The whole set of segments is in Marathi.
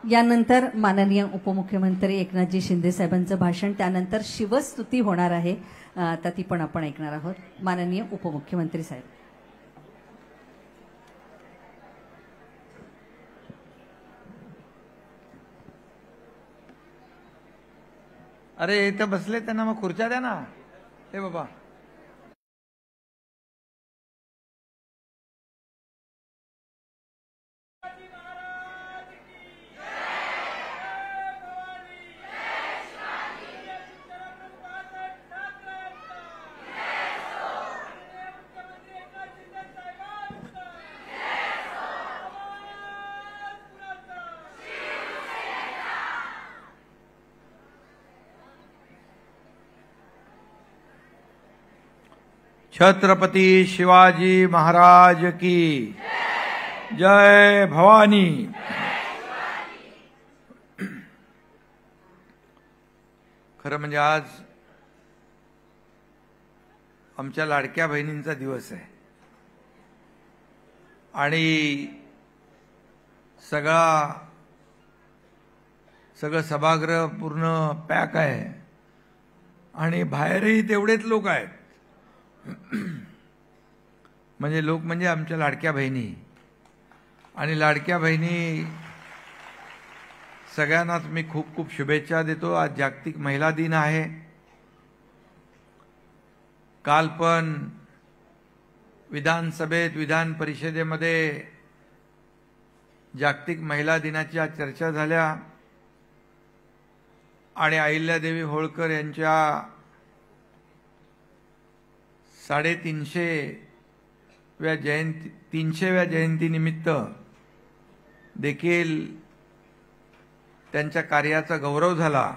यानंतर माननीय उपमुख्यमंत्री एकनाथजी शिंदे साहेबांचं भाषण, त्यानंतर शिवस्तुती होणार आहे, तर ती पण आपण ऐकणार आहोत. माननीय उपमुख्यमंत्री साहेब. अरे इथं बसले, त्यांना मग खुर्च्या द्या ना. हे बाबा, छत्रपती शिवाजी महाराज की जय भवानी. खरं म्हणजे आज आमच्या लाडक्या बहिणींचा दिवस आहे आणि सगळं सभागृह पूर्ण पॅक आहे आणि बाहेरही तेवढेच लोक आहेत. म्हणजे लोक म्हणजे आमच्या लाडक्या बहिणी. आणि लाडक्या बहिणी सगळ्यांनाच मी खूप खूप शुभेच्छा देतो. आज जागतिक महिला दिन आहे. काल पण विधानसभेत, विधान परिषदेमध्ये जागतिक महिला दिनाच्या चर्चा झाल्या आणि अहिल्यादेवी होळकर यांच्या 350व्या जयंतीनिमित्त देखील त्यांच्या कार्याचा गौरव झाला.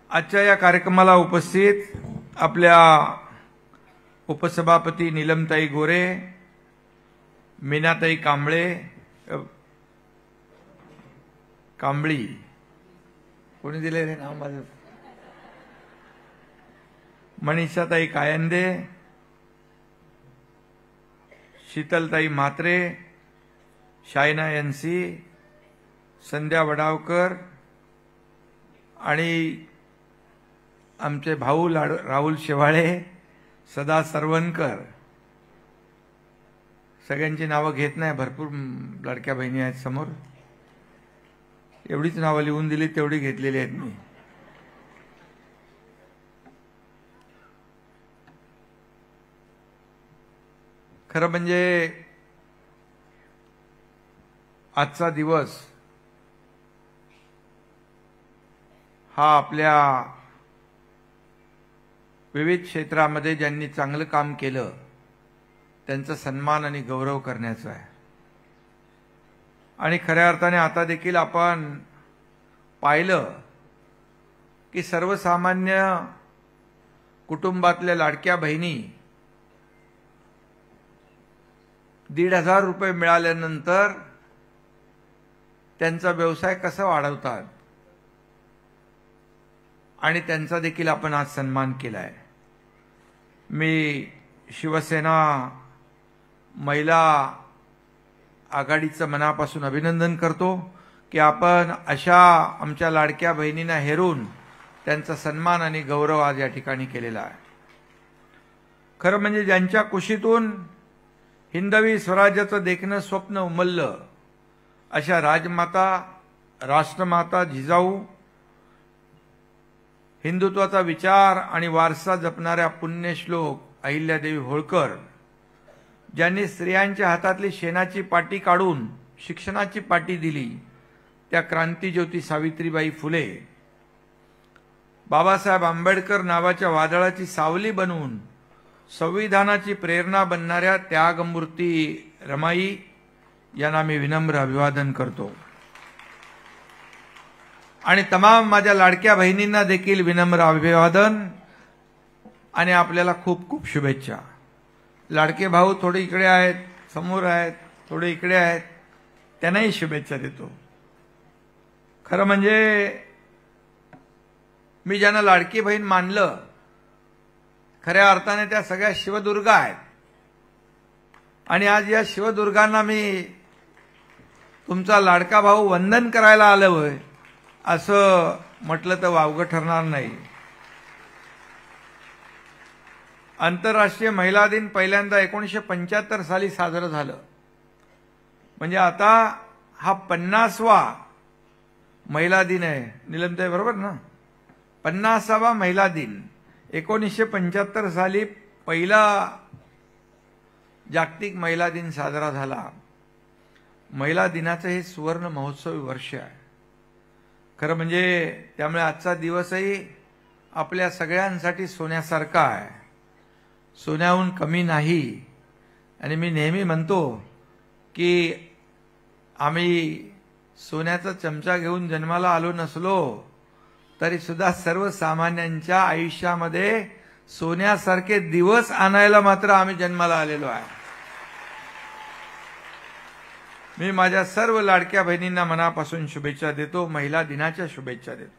आजच्या या कार्यक्रमाला उपस्थित आपल्या उपसभापती नीलमताई गोरे, मीनाताई कांबळी, कोणी दिले रे नाव माझं, मनीषाताई कायंदे, शीतलताई म्हात्रे, शायना एनसी, संध्या वडावकर आणि आमचे भाऊ राहुल शेवाळे, सदा सरवणकर. सगळ्यांची नावं घेत नाही, भरपूर लाडक्या बहिणी आहेत समोर. एवढीच नावं लिहून दिली, तेवढी घेतलेली आहेत मी. खरं म्हणजे आजचा दिवस हा आपल्या विविध क्षेत्रामध्ये ज्यांनी चांगलं काम केलं त्यांचा सन्मान आणि गौरव करण्याचा आहे. आणि खऱ्या अर्थाने आता देखील आपण पाहिलं की सर्वसामान्य कुटुंबातल्या लाडक्या बहिणी 1,500 रुपये मिळाल्यानंतर त्यांचा व्यवसाय कसा वाढवतात आणि त्यांचा देखील आपण आज सन्मान केलाय. मी शिवसेना महिला आघाडीचं मनापासून अभिनंदन करतो की आपण अशा आमच्या लाडक्या बहिणींना हेरून त्यांचा सन्मान आणि गौरव आज या ठिकाणी केलेला आहे. खरं म्हणजे ज्यांच्या कुशीतून हिंदवी स्वराज्याचं देखणं स्वप्न उमललं अशा राजमाता, राष्ट्रमाता जिजाऊ, हिंदुत्वाचा विचार आणि वारसा जपणाऱ्या पुण्यश्लोक अहिल्यादेवी होळकर, ज्यांनी स्त्रियांच्या हातातली शेणाची पाटी काढून शिक्षणाची पाटी दिली, त्या क्रांतिज्योती सावित्रीबाई फुले, बाबासाहेब आंबेडकर नावाच्या वादळाची सावली बनवून संविधानाची प्रेरणा बनणाऱ्या त्यागमूर्ती रमाई यांना मी विनम्र अभिवादन करतो. आणि तमाम माझ्या लाडक्या बहिणींना देखील विनम्र अभिवादन आणि आपल्याला खूप खूप शुभेच्छा. लाडके भाऊ थोडे इकडे आहेत, समोर आहेत, थोडे इकडे आहेत, त्यांनाही शुभेच्छा देतो. खरं म्हणजे मी ज्यांना लाडकी बहीण मानलं खऱ्या अर्थाने त्या सगळ्या शिवदुर्गा आहेत. आणि आज या शिवदुर्गांना मी तुमचा लाडका भाऊ वंदन करायला आलं होय असं म्हटलं तर वावगं ठरणार नाही. आंतरराष्ट्रीय महिला दिन पहिल्यांदा 1975 साली साजरं झालं. म्हणजे आता हा 50वा महिला दिन आहे. नीलमताई बरोबर ना? 50वा महिला दिन. 1975 साली पहिला जागतिक महिला दिन साजरा झाला. महिला दिनाचं हे सुवर्ण महोत्सवी वर्ष आहे खरं म्हणजे. त्यामुळे आजचा दिवसही आपल्या सगळ्यांसाठी सोन्यासारखा आहे, सोन्याहून कमी नाही. आणि मी नेहमी म्हणतो की आम्ही सोन्याचा चमचा घेऊन जन्माला आलो नसलो तरी सुद्धा सर्वसामान्यांच्या आयुष्यामध्ये सोन्यासारखे दिवस आणायला मात्र आम्ही जन्माला आलेलो आहे. मी माझ्या सर्व लाडक्या बहिणींना मनापासून शुभेच्छा देतो. महिला दिनाच्या शुभेच्छा देतो.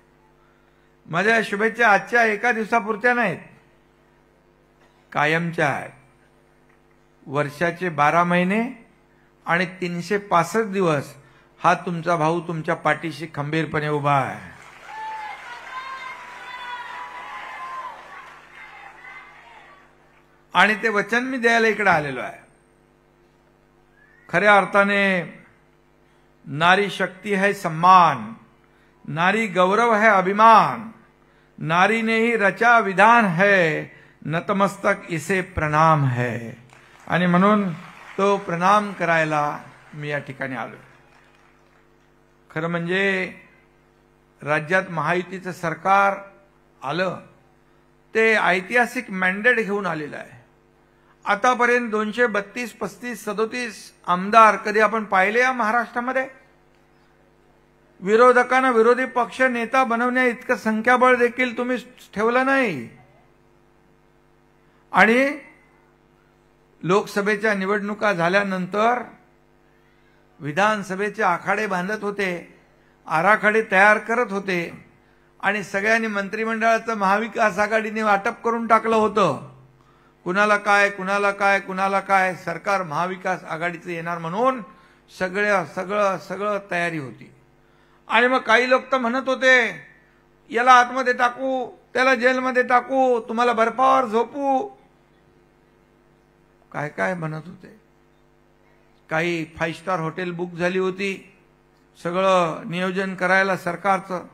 माझ्या या शुभेच्छा आजच्या एका दिवसापुरत्या नाहीत, कायमच्या आहेत. वर्षाचे 12 महिने आणि 365 दिवस हा तुमचा भाऊ तुमच्या पाठीशी खंबीरपणे उभा आहे. आणि ते वचन मी द्यायला इकडे आलेलो आहे. खऱ्या अर्थाने नारी शक्ति है सम्मान, नारी गौरव है अभिमान, नारी ने ही रचा विधान है, नतमस्तक इसे प्रणाम है. आणि म्हणून तो प्रणाम करायला मी या ठिकाणी आलो. खरं म्हणजे राज्यात महायुतीचं सरकार आलं ते ऐतिहासिक मॅन्डेट घेऊन आलेलं आहे. आतापर्यंत 232, 35, 37 आमदार कधी आपण पाहिले या महाराष्ट्रामध्ये? विरोधकांना विरोधी पक्ष नेता बनवण्या इतकं संख्याबळ देखील तुम्ही ठेवलं नाही. आणि लोकसभेच्या निवडणुका झाल्यानंतर विधानसभेचे आखाडे बांधत होते, आराखडे तयार करत होते आणि सगळ्यांनी मंत्रिमंडळाचं महाविकास आघाडीने वाटप करून टाकलं होतं. कुणाला काय कुणाला काय कुणाला काय, सरकार महाविकास आघाडीचं येणार म्हणून सगळं तयारी होती. आणि मग काही लोक तर म्हणत होते याला आतमध्ये टाकू, त्याला जेलमध्ये टाकू, तुम्हाला बर्फावर झोपू, काय काय म्हणत होते. काही 5 स्टार हॉटेल बुक झाली होती, सगळं नियोजन करायला सरकारचं.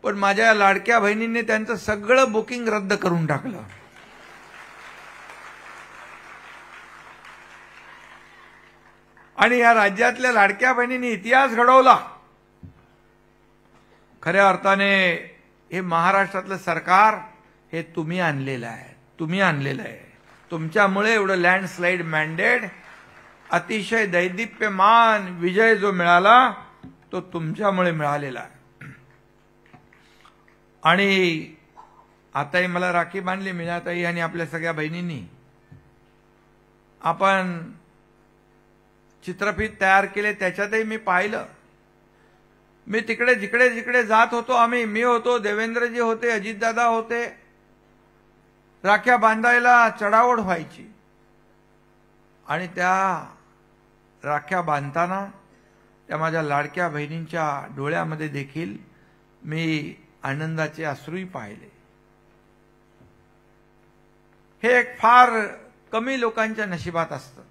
पण माझ्या लाडक्या बहिणींनी त्यांचं सगळं बुकिंग रद्द करून टाकलं. आणि या राज्यातल्या लाडक्या बहिणींनी इतिहास घडवला. खऱ्या अर्थाने हे महाराष्ट्रातलं सरकार हे तुम्ही आणलेलं आहे, तुम्ही आणलेलं आहे. तुमच्यामुळे एवढं लँडस्लाइड मॅन्डेट, अतिशय दैदिप्यमान विजय जो मिळाला तो तुमच्यामुळे मिळालेला आहे. आणि आताही मला राखी बांधली मीनाताई आणि आपल्या सगळ्या बहिणींनी. आपण चित्रफित तयार केले, त्याच्यातही मी पाहिलं. मी तिकडे जिकडे जिकडे जात होतो, मी होतो, देवेंद्रजी होते, अजितदादा होते, राख्या बांधायला चढाओढ व्हायची. आणि त्या राख्या बांधताना त्या माझ्या लाडक्या बहिणींच्या डोळ्यामध्ये देखील मी आनंदाचे अश्रूही पाहिले. हे एक फार कमी लोकांच्या नशिबात असतं.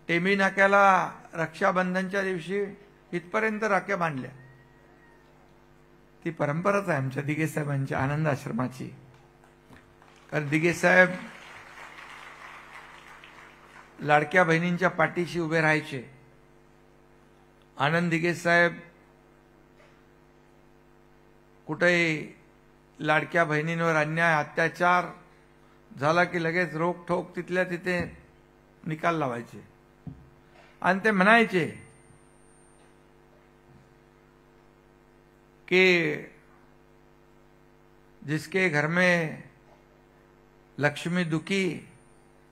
टेंभी नाक्याला रक्षाबंधनच्या दिवशी इथपर्यंत राख्या बांधल्या. ती परंपराच आहे आमच्या दिघे साहेबांच्या आनंद आश्रमाची. कारण दिघे साहेब लाडक्या बहिणींच्या पाठीशी उभे राहायचे. आनंद दिघे साहेब कुठेही लाडक्या बहिणींवर अन्याय अत्याचार झाला की लगेच रोखठोक तिथल्या तिथे निकाल लावायचे. आणि ते म्हणायचे कि जिसके घर में लक्ष्मी दुखी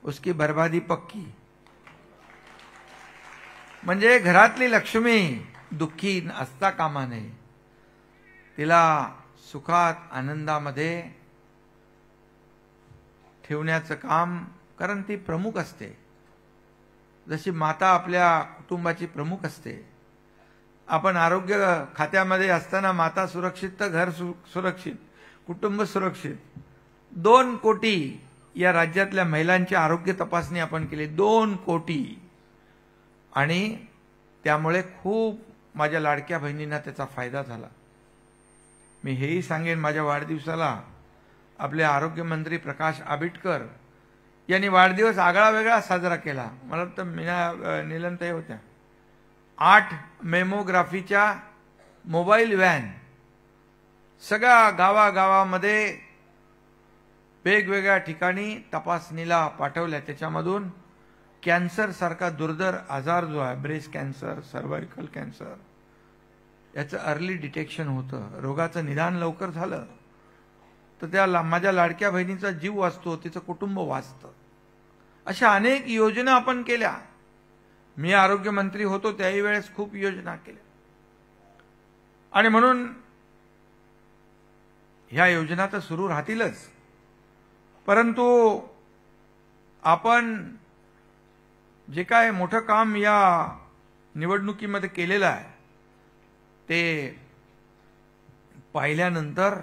उसकी बर्बादी पक्की. म्हणजे घरातली लक्ष्मी दुःखी असता कामा नये, तिला सुखात आनंदामध्ये ठेवण्याचं काम, कारण ती प्रमुख असते. जशी माता आपल्या कुटुंबाची प्रमुख असते, आपण आरोग्य खात्यामध्ये असताना माता सुरक्षित तर घर सुरक्षित, कुटुंब सुरक्षित. 2 कोटी या राज्यातल्या महिलांची आरोग्य तपासणी आपण केली, 2 कोटी. आणि त्यामुळे खूप माझ्या लाडक्या बहिणींना त्याचा फायदा झाला. मी हेही सांगेन, माझ्या वाढदिवसाला आपले आरोग्यमंत्री प्रकाश आंबेडकर यांनी वाढदिवस आगळा वेगळा साजरा केला. मला तर नीलमताई होत्या. 8 मेमोग्राफीच्या मोबाईल व्हॅन सगळ्या गावागावामध्ये वेगवेगळ्या ठिकाणी तपासणीला पाठवल्या. त्याच्यामधून कॅन्सर सारखा दुर्धर आजार जो आहे, ब्रेस्ट कॅन्सर, सर्व्हायकल कॅन्सर, याचं अर्ली डिटेक्शन होतं. रोगाचं निदान लवकर झालं तर त्या माझ्या लाडक्या बहिणीचा जीव वाचतो, तिचं कुटुंब वाचतं. अशा अनेक योजना आपण केल्या. मी आरोग्यमंत्री होतो त्याही वेळेस खूप योजना केल्या. आणि म्हणून ह्या योजना तर सुरू राहतीलच, परंतु आपण जे काय मोठं काम या निवडणुकीमध्ये केलेलं आहे ते पाहिल्यानंतर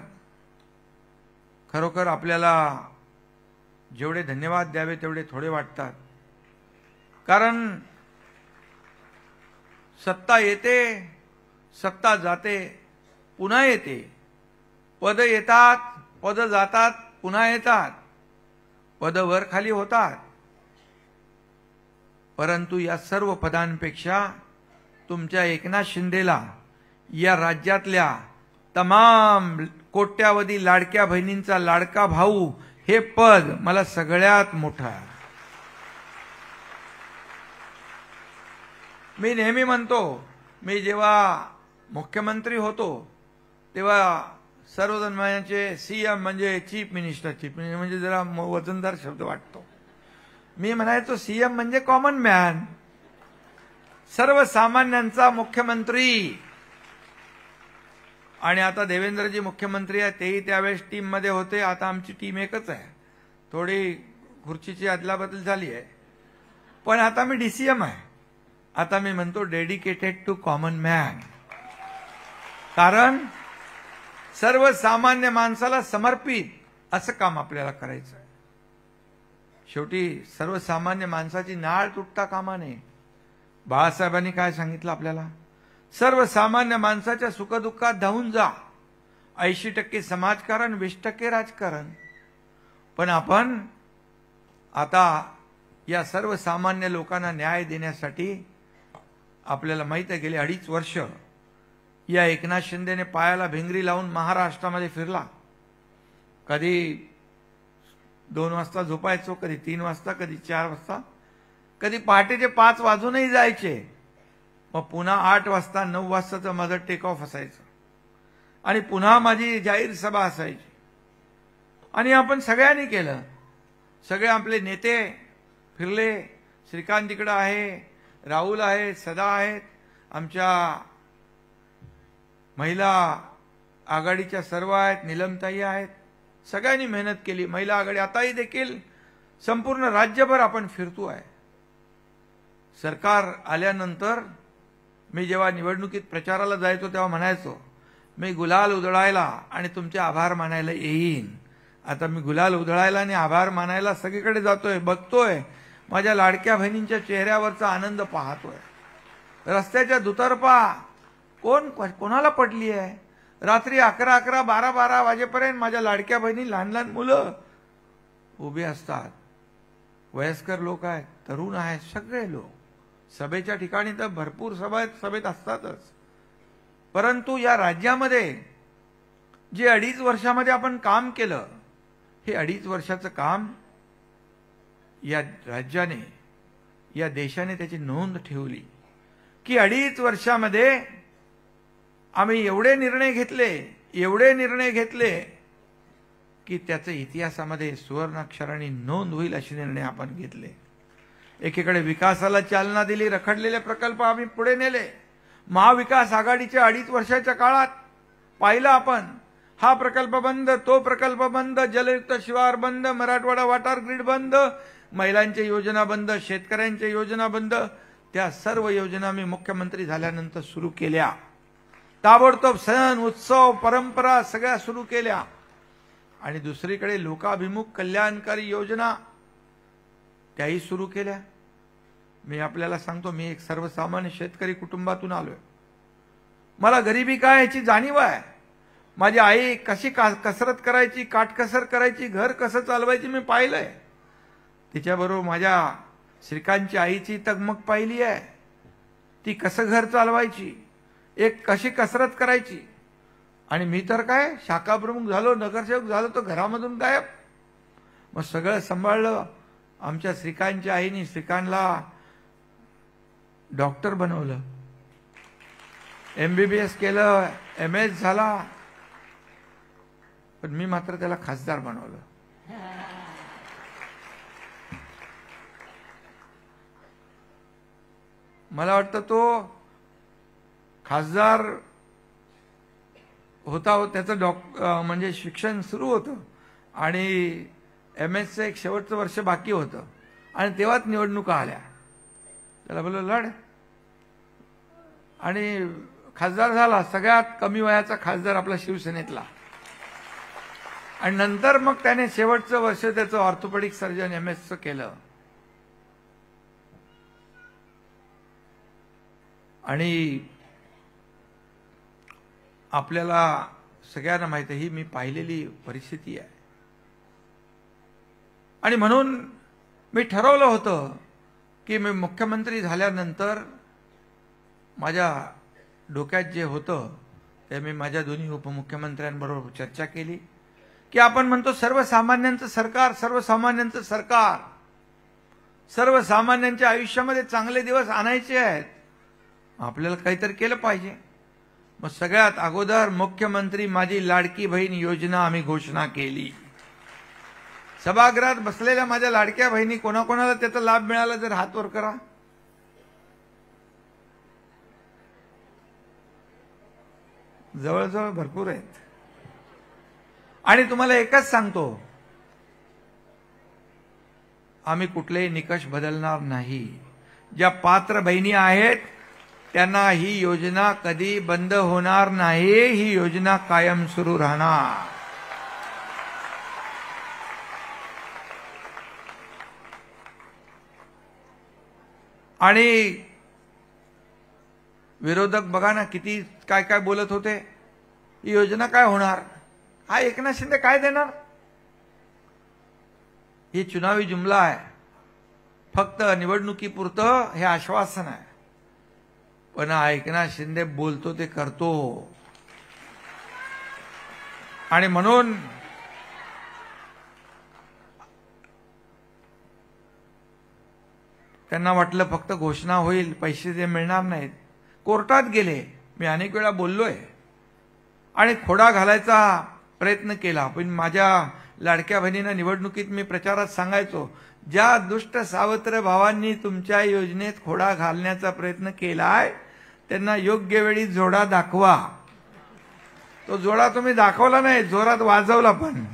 खरोखर आपल्याला जेवढे धन्यवाद द्यावे तेवढे थोडे वाटतात. कारण सत्ता येते, सत्ता जाते, पुन्हा येते. पद येतात, पद जातात, पुन्हा येतात. पद वर खाली होतात. परंतु या सर्व पदांपेक्षा तुमच्या एकनाथ शिंदेला या राज्यातल्या तमाम कोट्यावधी लाडक्या बहिणींचा लाडका भाऊ हे पद मला सगळ्यात मोठं आहे. मी नेहमी म्हणतो, मी जेव्हा मुख्यमंत्री होतो तेव्हा सर्वजण म्हणायचे सीएम म्हणजे चीफ मिनिस्टर. चीफ मिनिस्टर म्हणजे जरा वजनदार शब्द वाटतो. मी म्हणायचो सीएम म्हणजे कॉमन मॅन, सर्वसामान्यांचा मुख्यमंत्री. आणि आता देवेंद्रजी मुख्यमंत्री आहेत, तेही त्यावेळेस टीम मध्ये होते. आता आमची टीम एकच आहे. थोडी खुर्चीची अदलाबदल झाली आहे, पण आता मी डीसीएम आहे. आता मी म्हणतो डेडिकेटेड टू कॉमन मॅन. कारण सर्वसामान्य माणसाला समर्पित असं काम आपल्याला करायचं आहे. शेवटी सर्वसामान्य माणसाची नाळ तुटता कामा नये. बाळासाहेबांनी काय सांगितलं आपल्याला? सर्वसामान्य माणसाच्या सुखदुःखात धावून जा. 80% समाजकारण, 20% राजकारण. पण आपण आता या सर्वसामान्य लोकांना न्याय देण्यासाठी आपल्याला माहित आहे, गेले 2.5 वर्ष या एकनाथ शिंदेने पायाला भिंगरी लावून महाराष्ट्रामध्ये फिरला. कधी 2 वाजता झोपायचो, कधी 3 वाजता, कधी 4 वाजता, कधी पहाटेचे 5 वाजूनही जायचे. मग पुन्हा 8 वाजता 9 वाजताचं माझं टेक ऑफ असायचं आणि पुन्हा माझी जाहीर सभा असायची. आणि आपण सगळ्यांनी केलं. सगळे आपले नेते फिरले. श्रीकांत तिकडं आहे, राहुल आहे, सदा आहेत, आमच्या महिला आघाडीच्या सर्व आहेत, नीलमताई आहेत. सगळ्यांनी मेहनत केली. महिला आघाडी आताही देखील संपूर्ण राज्यभर आपण फिरतो आहे. सरकार आल्यानंतर मी जेव्हा निवडणुकीत प्रचाराला जायचो तेव्हा म्हणायचो, मी गुलाल उधळायला आणि तुमचे आभार मानायला येईन. आता मी गुलाल उधळायला आणि आभार मानायला सगळीकडे जातोय, बघतोय. माझ्या लाडक्या बहिणींच्या चेहऱ्यावरचा आनंद पाहतोय. रस्त्याच्या दुतर्फा कोणाला पडली आहे? रात्री 11, 12 वाजेपर्यंत माझ्या लाडक्या बहिणी, लहान लहान मुलं उभी असतात. वयस्कर लोक आहेत, तरुण आहेत, सगळे लोक. सभेच्या ठिकाणी तर भरपूर सभेत असतातच. परंतु या राज्यामध्ये जे 2.5 वर्षामध्ये आपण काम केलं, हे 2.5 वर्षाचं काम या राज्याने, या देशाने त्याची नोंद ठेवली की 2.5 वर्षामध्ये आम्ही एवढे निर्णय घेतले की त्याचे इतिहासामध्ये सुवर्णाक्षरांनी नोंद होईल असे निर्णय आपण घेतले. एकीकडे विकासाला चालना दिली, रखडलेले प्रकल्प आम्ही पुढे नेले. महाविकास आघाडीच्या 2.5 वर्षाच्या काळात पाहिलं आपण, हा प्रकल्प बंद, तो प्रकल्प बंद, जलयुक्त शिवार बंद, मराठवाडा वॉटर ग्रीड बंद, महिलांच्या योजना बंद, शेतकऱ्यांच्या योजना बंद, त्या सर्व योजना मी मुख्यमंत्री झाल्यानंतर सुरू केल्या. ताबडतोब सण उत्सव परंपरा सगळ्या सुरू केल्या. आणि दुसरीकडे लोकाभिमुख कल्याणकारी योजना त्याही सुरू केल्या. मी आपल्याला सांगतो, मी एक सर्वसामान्य शेतकरी कुटुंबातून आलोय. मला गरिबी काय याची जाणीव आहे. माझी आई कशी कसरत करायची, काटकसर करायची, घर कसं चालवायची मी पाहिलंय. तिच्याबरोबर माझ्या श्रीकांतची आईची तगमग पाहिली आहे. ती कसं घर चालवायची, एक कशी कसरत करायची. आणि मी तर काय शाखा प्रमुख झालो, नगरसेवक झालो, तो घरामधून गायब. मग सगळं सांभाळलं. आमच्या श्रीकांतच्या आईने श्रीकांतला डॉक्टर बनवलं, MBBS केलं, MS झाला. पण मी मात्र त्याला खासदार बनवलं. मला वाटतं तो खासदार होता, त्याचं म्हणजे शिक्षण सुरू होतं आणि MS एक शेवटचं वर्ष बाकी होतं. आणि तेव्हाच निवडणुका आल्या. त्याला बोललो लढ, आणि खासदार झाला. सगळ्यात कमी वयाचा खासदार आपला शिवसेनेतला. आणि नंतर मग त्याने शेवटचं वर्ष त्याचं ऑर्थोपेडिक सर्जन MS केलं. आणि आपल्याला सगळ्यांना माहिती आहे, ही मी पाहिलेली परिस्थिती आहे. आणि म्हणून मी ठरवलं होतं की मी मुख्यमंत्री झाल्यानंतर माझ्या डोक्यात जे होतं ते मी माझ्या दोन्ही उपमुख्यमंत्र्यांबरोबर चर्चा केली की आपण म्हणतो सर्वसामान्यांचं सरकार, सर्वसामान्यांचं सरकार, सर्वसामान्यांच्या आयुष्यामध्ये चांगले दिवस आणायचे आहेत. आपल्याला काहीतरी केलं पाहिजे. मग सगळ्यात अगोदर मुख्यमंत्री माझी लाडकी बहीण योजना आम्ही घोषणा केली. सभागृहात बसलेल्या माझ्या लाडक्या बहिणी, कोणाकोणाला त्याचा लाभ मिळाला जर हात वर करा. जवळजवळ भरपूर आहेत. आणि तुम्हाला एकच सांगतो, आम्ही कुठलेही निकष बदलणार नाही. ज्या पात्र बहिणी आहेत त्यांना ही योजना कधी बंद होणार नाही. ही योजना कायम सुरू राहणार. आणि विरोधक बघा ना किती काय काय बोलत होते. ही योजना काय होणार, हा एकनाथ शिंदे काय देणार. ही चुनावी जुमला आहे. फक्त निवडणुकीपुरतं हे आश्वासन आहे. पण एकनाथ शिंदे बोलतो ते करतो. आणि म्हणून त्यांना वाटलं फक्त घोषणा होईल, पैसे जे मिळणार नाहीत. कोर्टात गेले. मी अनेक वेळा बोललोय आणि खोडा घालायचा प्रयत्न केला. पण माझ्या लाडक्या बहिणींना निवडणुकीत मी प्रचारात सांगायचो, ज्या दुष्ट सावत्र भावांनी तुमच्या योजनेत खोडा घालण्याचा प्रयत्न केलाय त्यांना योग्य वेळी जोडा दाखवा. तो जोडा तुम्ही दाखवला नाही, जोरात वाजवला पण,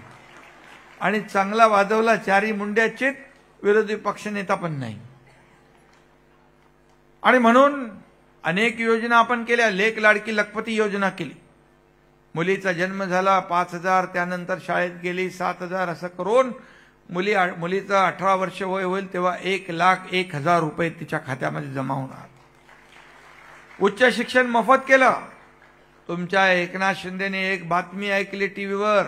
आणि चांगला वाजवला. चारी मुंड्याचीत, विरोधी पक्षनेता पण नाही. आणि म्हणून अनेक योजना आपण केल्या. लेक लाडकी लखपती योजना केली. मुलीचा जन्म झाला 5,000, त्यानंतर शाळेत गेली 7,000, असं करून मुलीचं 18 वर्ष वय होईल तेव्हा 1,01,000 रुपये तिच्या खात्यामध्ये जमा होणार. उच्च शिक्षण मोफत केलं. तुमच्या एकनाथ शिंदेने एक बातमी ऐकली टीव्हीवर,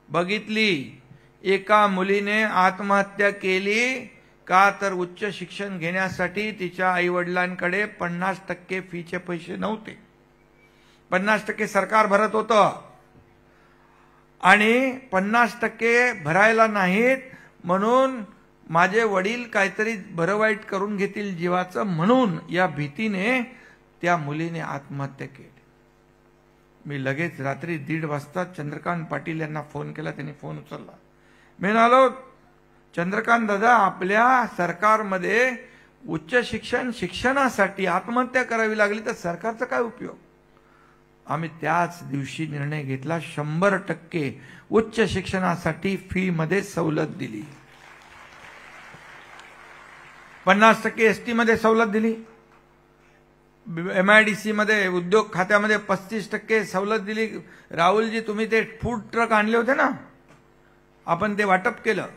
बघितली. एका मुलीने आत्महत्या केली का तर उच्च शिक्षण घेण्यासाठी तिच्या आईवडिलांकडे 50% फीचे पैसे नव्हते. 50% सरकार भरत होतं आणि 50% भरायला नाहीत म्हणून माझे वडील काहीतरी बरं वाईट करून घेतील जीवाचं, म्हणून या भीतीने त्या मुलीने आत्महत्या केली. मी लगेच रात्री 1:30 वाजता चंद्रकांत पाटील यांना फोन केला. त्यांनी फोन उचलला. मी म्हणालो, चंद्रकांत दादा, आपल्या सरकारमध्ये उच्च शिक्षणासाठी आत्महत्या करावी लागली तर सरकारचा काय उपयोग. आम्ही त्याच दिवशी निर्णय घेतला, 100% उच्च शिक्षणासाठी फी मध्ये सवलत दिली. 50% ST मध्ये सवलत दिली, MIDC मध्ये उद्योग खात्यामध्ये 35% सवलत दिली. राहुलजी, तुम्ही ते फूड ट्रक आणले होते ना, आपण ते वाटप केलं,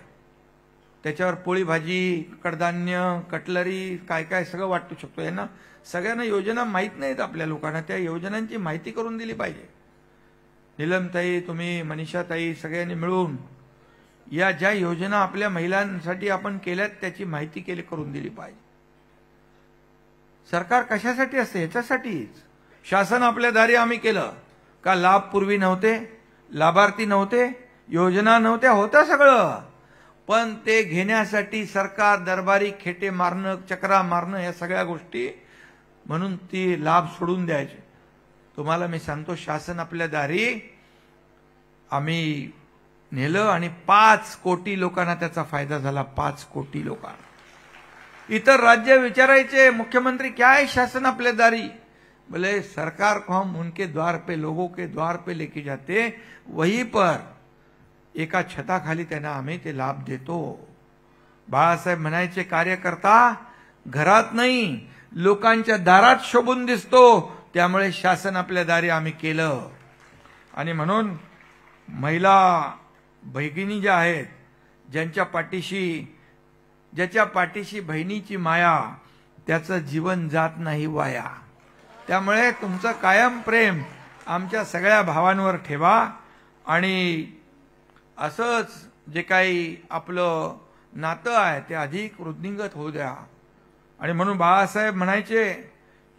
त्याच्यावर पोळी भाजी, कडधान्य, कटलरी, काय काय सगळं वाटू शकतो. यांना सगळ्यांना योजना माहीत नाहीत आपल्या लोकांना, त्या योजनांची माहिती करून दिली पाहिजे. नीलमताई, तुम्ही, मनीषाताई, सगळ्यांनी मिळून या ज्या योजना आपल्या महिलांसाठी आपण केल्यात त्याची माहिती करून दिली पाहिजे. सरकार कशासाठी असते? ह्याच्यासाठीच. शासन आपल्या दारी आम्ही केलं का? लाभ पूर्वी नव्हते, लाभार्थी नव्हते, योजना नव्हत्या, होतं सगळं, पण ते घेण्यासाठी सरकार दरबारी खेटे मारणं, चक्रा मारणं, या सगळ्या गोष्टी, म्हणून ती लाभ सोडून द्यायचे. तुम्हाला मी सांगतो, शासन आपल्या दारी आम्ही नेलं आणि 5 कोटी लोकांना त्याचा फायदा झाला. 5 कोटी लोकांना. इतर राज्य विचारायचे, मुख्यमंत्री क्या है शासन अपने दारी? बोले सरकार को हम उनके द्वार पे, लोगों के द्वार पे लेके जाते, वहीं पर एका छताखाली त्यांना आम्ही ते लाभ देतो. बाळासाहेब म्हणायचे, कार्यकर्ता घरात नाही, लोकांच्या दारात शोभून दिसतो, त्यामुळे शासन आपल्या दारी आम्ही केलं. आणि म्हणून महिला भगिनी ज्या आहेत, ज्याच्या पाठीशी बहिणीची माया, त्याचं जीवन जात नाही वाया. त्यामुळे तुमचं कायम प्रेम आमच्या सगळ्या भावांवर ठेवा आणि असंच जे काही आपलं नातं आहे ते अधिक वृद्धिंगत होऊ द्या. आणि म्हणून बाळासाहेब म्हणायचे,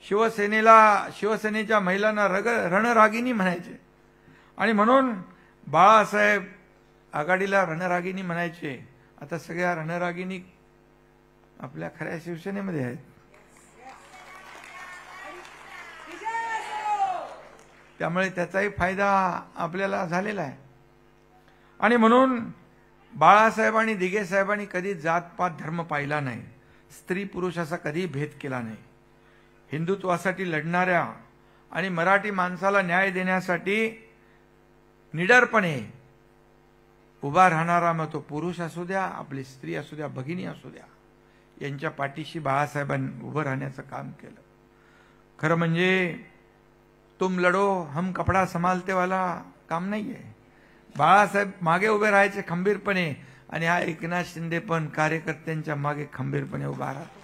शिवसेनेच्या महिलांना रणरागिनी म्हणायचे. आणि म्हणून बाळासाहेब आघाडीला रणरागिनी म्हणायचे. आता सगळ्या रणरागिनी आपल्या खऱ्या शिवसेनेमध्ये आहेत. त्यामुळे त्याचाही फायदा आपल्याला झालेला आहे. आणि म्हणून बाळासाहेब आणि दिघे साहेबांनी कधी जातपात धर्म पाहिला नाही, स्त्री पुरुष असा कधी भेद केला नाही. हिंदुत्वासाठी लढणाऱ्या आणि मराठी माणसाला न्याय देण्यासाठी निडरपणे उभा राहणारा, मग तो पुरुष असू द्या, आपली स्त्री असू द्या, भगिनी असू द्या, यांच्या पाठीशी बाळासाहेबांनी उभं राहण्याचं काम केलं. खरं म्हणजे तुम लढो हम कपडा संभालते वाला काम नाहीये. बाळासाहेब मागे उभे राहायचे खंबीरपणे, आणि हा एकनाथ शिंदे पण कार्यकर्त्यांच्या मागे खंबीरपणे उभा राहतो.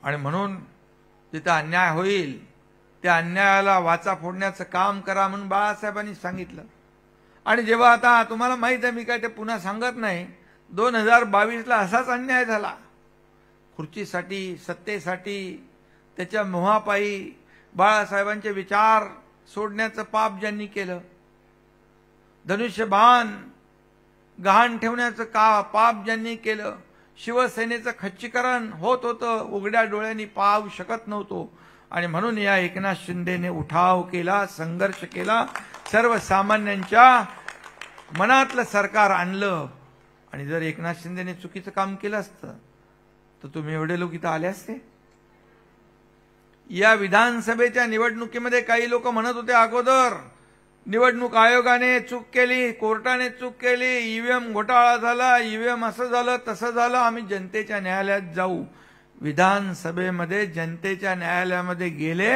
आणि म्हणून तिथं अन्याय होईल, त्या अन्यायाला वाचा फोडण्याचं काम करा म्हणून बाळासाहेबांनी सांगितलं. आणि जेव्हा आता तुम्हाला माहित आहे, मी काय ते पुन्हा सांगत नाही, 2022ला असाच अन्याय झाला. खुर्चीसाठी, सत्तेसाठी, त्याच्या मोहापायी बाळासाहेबांचे विचार सोडण्याचं पाप ज्यांनी केलं, धनुष्यबाण गहाण ठेवण्याचं पाप ज्यांनी केलं, शिवसेनेचं खच्चीकरण होत होतं, उघड्या डोळ्यांनी पाहू शकत नव्हतो. आणि म्हणून या एकनाथ शिंदेने उठाव केला, संघर्ष केला, सर्वसामान्यांच्या मनातलं सरकार आणलं. आणि जर एकनाथ शिंदेने चुकीचं काम केलं असतं तर तुम्ही एवढे लोक इथं आले असते? या विधानसभेच्या निवडणुकीमध्ये काही लोक म्हणत होते अगोदर, निवडणूक आयोगाने चूक केली, कोर्टाने चूक केली, ईव्हीएम घोटाळा झाला, ईव्हीएम असं झालं तसं झालं, आम्ही जनतेच्या न्यायालयात जाऊ. विधानसभेमध्ये जनतेच्या न्यायालयामध्ये गेले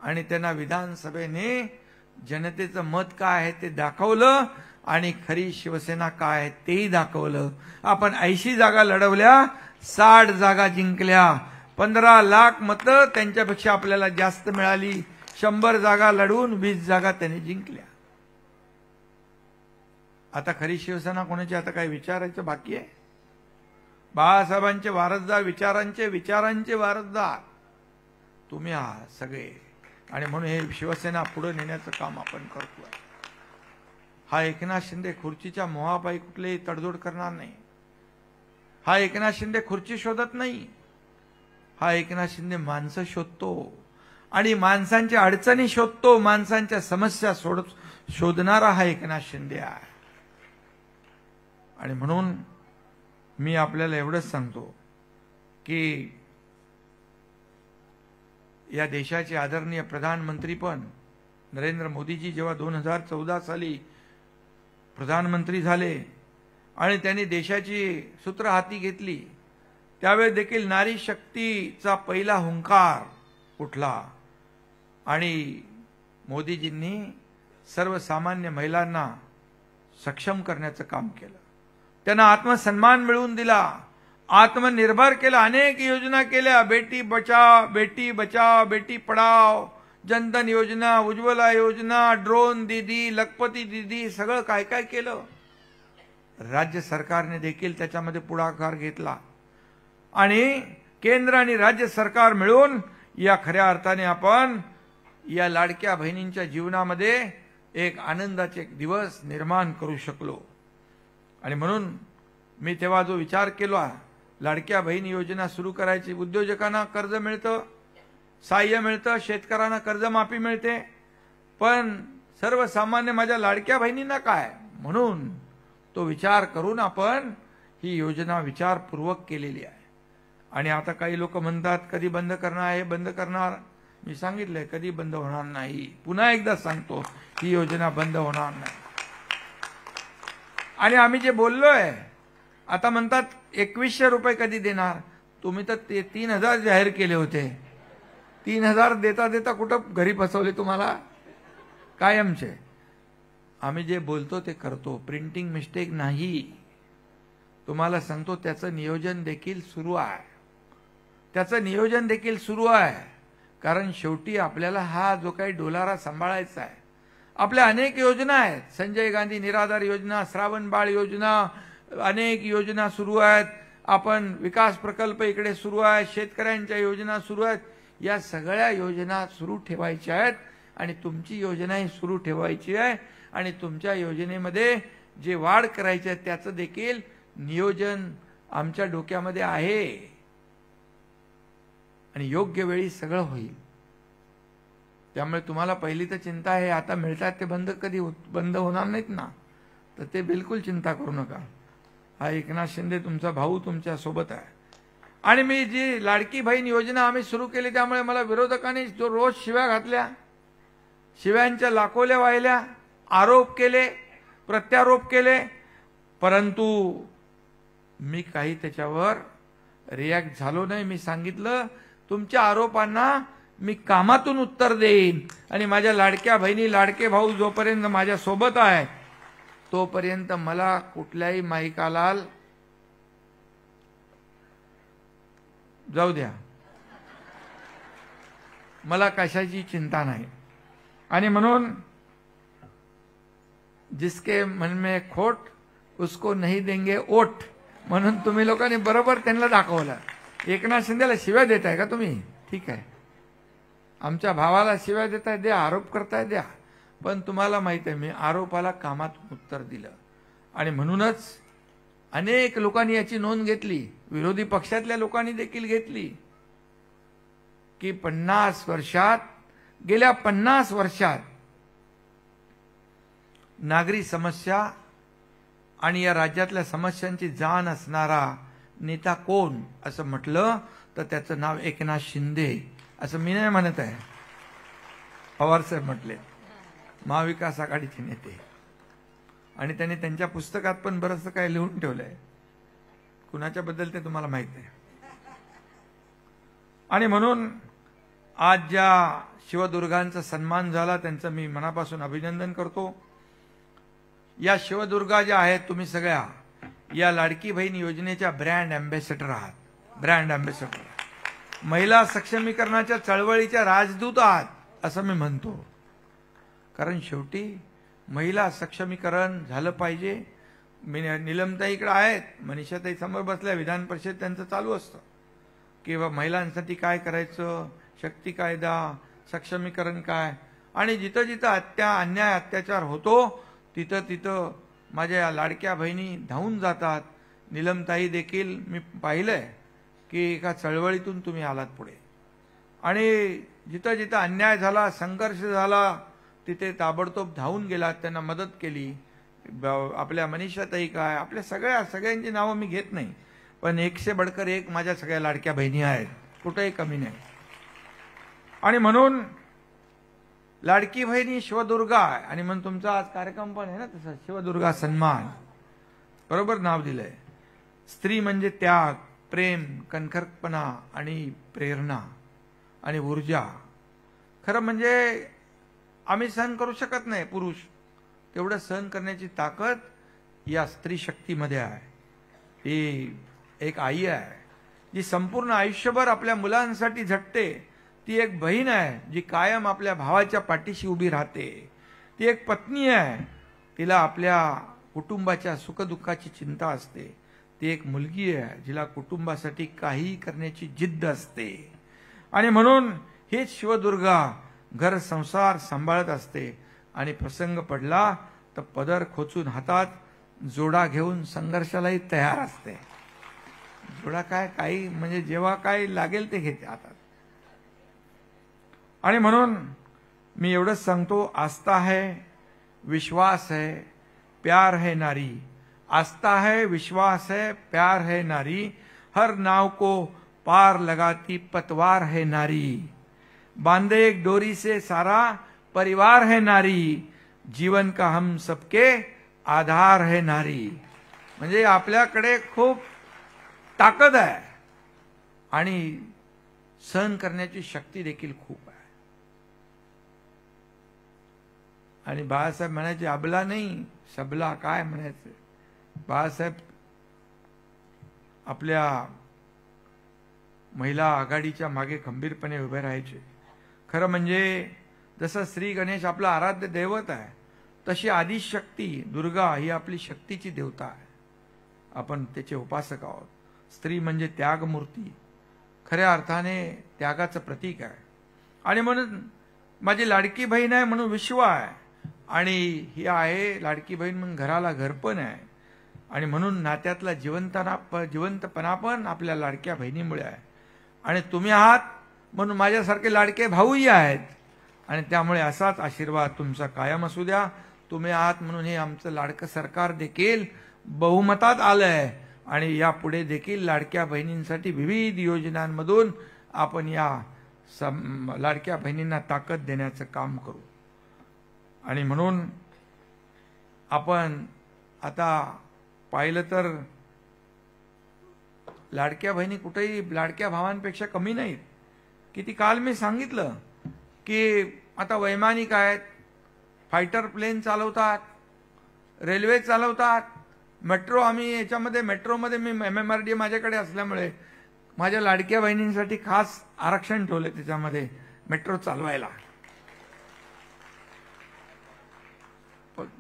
आणि त्यांना विधानसभेने जनतेचं मत काय आहे ते दाखवलं आणि खरी शिवसेना काय आहे तेही दाखवलं. आपण 80 जागा लढवल्या, 60 जागा जिंकल्या, 15 लाख मतं त्यांच्यापेक्षा आपल्याला जास्त मिळाली. 100 जागा लढवून 20 जागा त्यांनी जिंकल्या. आता खरी शिवसेना कोणाची, आता काय विचारायचं बाकी आहे? बाळासाहेबांचे वारसदार, विचारांचे वारसदार तुम्ही आहात सगळे. आणि म्हणून हे शिवसेना पुढे नेण्याचं काम आपण करतोय. हा एकनाथ शिंदे खुर्चीच्या मोहापायी कुठलीही तडजोड करणार नाही. हा एकनाथ शिंदे खुर्ची शोधत नाही. हा एकनाथ शिंदे माणसं शोधतो आणि माणसांच्या अडचणी शोधतो, माणसांच्या समस्या शोधणारा हा एकनाथ शिंदे आहे. आणि म्हणून मी आपल्याला एवढंच सांगतो की या देशाचे आदरणीय प्रधानमंत्री पण नरेंद्र मोदीजी जेव्हा 2014 साली प्रधानमंत्री झाले आणि त्यांनी देशाची सूत्र हाती घेतली त्यावेळी देखील नारी शक्तीचा पहिला हुंकार उठला आणि मोदीजींनी सर्वसामान्य महिलांना सक्षम करण्याचं काम केलं. त्यांना आत्मसन्मान मिळवून दिला, आत्मनिर्भर केलं, अनेक योजना केल्या. बेटी बचाव बेटी पढाव, जनधन योजना, उज्ज्वला योजना, ड्रोन दीदी, लखपती दीदी, सगळं काय काय केलं. राज्य सरकारने देखील त्याच्यामध्ये पुढाकार घेतला आणि केंद्र आणि राज्य सरकार मिळून या खऱ्या अर्थाने आपण या लाडक्या बहिणींच्या जीवनामध्ये एक आनंदाचे एक दिवस निर्माण करू शकलो. आणि म्हणून मी तेव्हा जो विचार केला, लाडक्या बहीण योजना सुरू करायची, उद्योजकांना कर्ज मिळतं, सहाय्य मिळतं, शेतकऱ्यांना कर्जमाफी मिळते, पण सर्वसामान्य माझ्या लाडक्या बहिणींना काय, म्हणून तो विचार करून आपण ही योजना विचारपूर्वक केलेली आहे. आणि आता काही लोक म्हणतात कधी बंद करणार आहे, बंद करणार. मी सांगितलंय कधी बंद होणार नाही. पुन्हा एकदा सांगतो, ही योजना बंद होणार नाही. आणि आम्ही जे बोललोय, आता म्हणतात 2100 रुपये कधी देणार. तुम्ही तर 3000 जाहीर केले होते. 3000 देता देता कुठं घरी फसवले तुम्हाला कायमचे. आम्ही जे बोलतो ते करतो, प्रिंटिंग मिस्टेक नाही. तुम्हाला सांगतो त्याचं नियोजन देखील सुरू आहे, कारण शेवटी आपल्याला हा जो काही डोलारा सांभाळायचा आहे. आपल्या अनेक योजना आहेत, संजय गांधी निराधार योजना, श्रावण बाळ योजना, अनेक योजना सुरू आहेत. आपण विकास प्रकल्प इकडे सुरू आहे, शेतकऱ्यांच्या योजना सुरू आहेत. या सगळ्या योजना सुरू ठेवायच्या आहेत आणि तुमची योजनाही सुरू ठेवायची आहे. आणि तुमच्या योजनेमध्ये जे वाढ करायची आहे त्याचं देखील नियोजन आमच्या डोक्यामध्ये आहे आणि योग्य वेळी सगळं होईल. त्यामुळे तुम्हाला पहिली तर चिंता आहे, आता मिळतात ते बंद होणार नाहीत ना, तर ते बिलकुल चिंता करू नका. हा एकनाथ शिंदे तुमचा भाऊ तुमच्या सोबत आहे. आणि मी जी लाडकी बहीण योजना आम्ही सुरू केली त्यामुळे मला विरोधकांनी जो रोज शिव्या घातल्या, शिव्यांच्या लाखोल्या वाहिल्या, आरोप केले, प्रत्यारोप केले, परंतु मी काही त्याच्यावर रिॲक्ट झालो नाही. मी सांगितलं तुमच्या आरोपांना मी कामातून उत्तर देईन आणि माझ्या लाडक्या बहिणी लाडके भाऊ जोपर्यंत माझ्या सोबत आहे तोपर्यंत मला कुठल्याही माईकाला जाऊ द्या, मला कशाची चिंता नाही. आणि म्हणून जिसके मन में खोट उसको नहीं देंगे ओट, म्हणून तुम्ही लोकांनी बरोबर त्यांना दाखवलं. एकनाथ शिंदेला शिव्या देताय का तुम्ही? ठीक आहे, आमच्या भावाला शिव्या देताय द्या, आरोप करताय द्या, पण तुम्हाला माहित आहे मी आरोपाला कामात उत्तर दिलं. आणि म्हणूनच अनेक लोकांनी याची नोंद घेतली, विरोधी पक्षातल्या लोकांनी देखील घेतली की गेल्या 50 वर्षात नागरी समस्या आणि या राज्यातल्या समस्यांची जाण असणारा नेता कोण असं म्हटलं तर त्याचं नाव एकनाथ शिंदे. असं मी नाही म्हणत आहे, पवार साहेब म्हटले, महाविकास आघाडीचे नेते. आणि त्यांनी त्यांच्या पुस्तकात पण बरंचसं काय लिहून ठेवलंय, कुणाच्या बद्दल ते तुम्हाला माहित आहे. आणि म्हणून आज ज्या शिवदुर्गांचा सन्मान झाला त्यांचं मी मनापासून अभिनंदन करतो. या शिवदुर्गा ज्या आहेत तुम्ही सगळ्या या लाडकी बहीण योजनेच्या ब्रँड अँबॅसेडर आहात. ब्रँड अँबॅसेडर, महिला सक्षमीकरणाच्या चळवळीच्या राजदूत आहात असं मी म्हणतो. कारण शेवटी महिला सक्षमीकरण झालं पाहिजे. निलमताई इकडे आहेत, मनीषाताई समोर बसल्या, विधान परिषद त्यांचं चालू असतं की महिलांसाठी काय करायचं, शक्ती कायदा, सक्षमीकरण काय. आणि जिथं जिथं अन्याय अत्याचार होतो तिथं माझ्या या लाडक्या बहिणी धावून जातात. निलमताई देखील मी पाहिलंय की एका चळवळीतून तुम्ही आलात पुढे आणि जिथं जिथं अन्याय झाला, संघर्ष झाला तिथे ताबडतोब धावून गेलात, त्यांना मदत केली. आपल्या मनीषाताई काय, आपल्या सगळ्यांची नावं मी घेत नाही, पण 100 बडकर 1 माझ्या सगळ्या लाडक्या बहिणी आहेत, कुठेही कमी नाही. आणि म्हणून लाडकी बहिणी शिवदुर्गा, आणि म्हणून तुमचा आज कार्यक्रम पण आहे ना तसा शिवदुर्गा सन्मान. बरोबर नाव दिलंय. स्त्री म्हणजे त्याग, प्रेम, कणखरपणा आणि प्रेरणा आणि ऊर्जा. खरं म्हणजे आम्ही सहन करू शकत नाही पुरुष, तेवढं सहन करण्याची ताकद या स्त्री शक्तीमध्ये आहे. ही एक आई आहे जी संपूर्ण आयुष्यभर आपल्या मुलांसाठी झटते. ती एक बहीण आहे जी कायम आपल्या भावाच्या पाठीशी उभी राहते. ती एक पत्नी आहे, तिला आपल्या कुटुंबाच्या सुखदुःखाची चिंता असते. ती एक मुलगी आहे जिला कुटुंबासाठी काही करण्याची जिद्द असते. आणि म्हणून हेच शिवदुर्गा घर संसार सांभाळत असते आणि प्रसंग पडला तर पदर खोचून हातात जोडा घेऊन संघर्षालाही तयार असते. जोडा काय, काही म्हणजे जेव्हा काय लागेल ते घेते हातात. आणि म्हणून मी एवढंच सांगतो, आस्था है, विश्वास है, प्यार है नारी. आस्था है, विश्वास है, प्यार है नारी. हर नाव को पार लगाती पतवार है नारी. बांधे एक डोरी से सारा परिवार है नारी. जीवन का हम सबके आधार है नारी. म्हणजे आपल्याकडे खूप ताकद आहे आणि सहन करण्याची शक्ती देखील खूप आहे. आणि बाळासाहेब म्हणायचे अबला नाही सबला, काय म्हणायचं. बाळासाहेब आपल्या महिला आघाडीच्या मागे खंबीरपणे उभे राहायचे. खरं म्हणजे जसं श्री गणेश आपला आराध्य दैवत आहे, तशी आदिशक्ती दुर्गा ही आपली शक्तीची देवता आहे. आपण त्याचे उपासक आहोत. स्त्री म्हणजे त्यागमूर्ती, खऱ्या अर्थाने त्यागाचं प्रतीक आहे. आणि म्हणून माझी लाडकी बहीण आहे म्हणून विश्व आहे, आणि ही आहे लाडकी बहीण म्हणून घराला घरपण आहे. आणि म्हणून नात्यातला जिवंतपणा पण आपल्या लाडक्या बहिणीमुळे आहे. आणि तुम्ही आहात म्हणून माझ्यासारखे लाडके भाऊही आहेत. आणि त्यामुळे असाच आशीर्वाद तुमचा कायम असू द्या. तुम्ही आहात म्हणून हे आमचं लाडकं सरकार देखील बहुमतात आलंय. आणि यापुढे देखील लाडक्या बहिणींसाठी विविध योजनांमधून आपण या लाडक्या बहिणींना ताकद देण्याचं काम करू. आणि म्हणून आपण आता पाहिलं तर लाडक्या बहिणी कुठेही लाडक्या भावांपेक्षा कमी नाहीत. किती काल मी सांगितलं की आता वैमानिक आहेत, फायटर प्लेन चालवतात, रेल्वे चालवतात, मेट्रो. आम्ही याच्यामध्ये मेट्रोमध्ये मी MMRDA माझ्याकडे असल्यामुळे माझ्या लाडक्या बहिणींसाठी खास आरक्षण ठेवले त्याच्यामध्ये मेट्रो चालवायला.